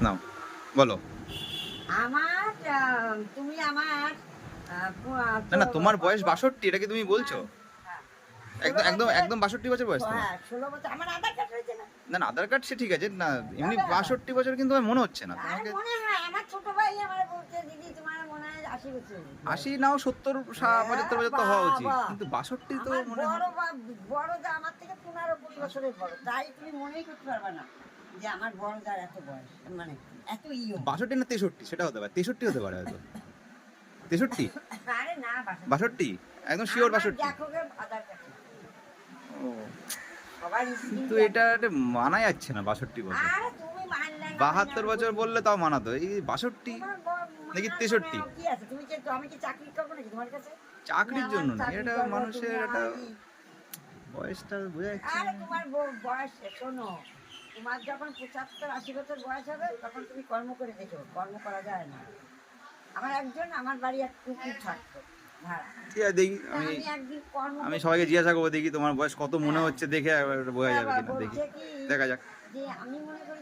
নাও বলো। আমার তুমি আমার না না, তোমার বয়স 62, এটা কি তুমি বলছো? হ্যাঁ, একদম 16 একদম বছরের, একদম 62 বছর বয়স তোমার? হ্যাঁ 16 বছর আমার আধার কার্ড রয়েছে না। না না, আধার কার্ড সে ঠিক আছে না, এমনি তবে 62 বছর কিন্তু আমার মনে হচ্ছে না আর তোমাকে। মনে হয় আমার ছোট ভাই আমার বলছে দিদি তোমার মনে হয় 80 বছর। 80 নাও 70 75 বছর তো হওয়া উচিত, বাবা! কিন্তু 62 তো আমার মনে হয়। বড় দা আমার থেকে 15-20 বছরের বড়, তাই তুমি মনেই করতে পারবে না যে আমার বড় দার এত বয়স, মানে এত ইয়ং। 62 না 63 সেটা হতে পারে, 63 হতে পারে হয়তো। 63? আরে না 62? একদম শিওর আমার 62? দেখো গে আধার কার্ড ও, সবার কিন্তু এটা একটা মানা যাচ্ছে না 62 বছর। আরে তুমি মানলে না 72 বছর বললে তাও মানাতো, এই 62 তোমার নাকি মানার 63? কি আছে, তুমি কি আমি কি চাকরি করবো নাকি তোমার কাছে? চাকরির আমার জন্য না, চাকরি এটা করবো, মানুষের তুমি একটা আমার বয়সটা বোঝা যাচ্ছে আরে না। তোমার বয়স শোনো, তোমার যখন 75-80 বছর বয়স হবে তখন তুমি কর্ম করে দেখো, কর্ম করা যায় না। আমার বাড়ি এক কুকুর থাকতো ভাড়া, ঠিক আছে দেখি, তা আমি একদিন কর্ম আমি করতে সবাইকে জিজ্ঞাসা করবো, দেখি তোমার বয়স কত মনে হ্যাঁ। হচ্ছে, দেখে বোঝা যাবে আবার কিনা, দেখি বলছে কি দেখা যাক। যে আমি মনে করেছিলাম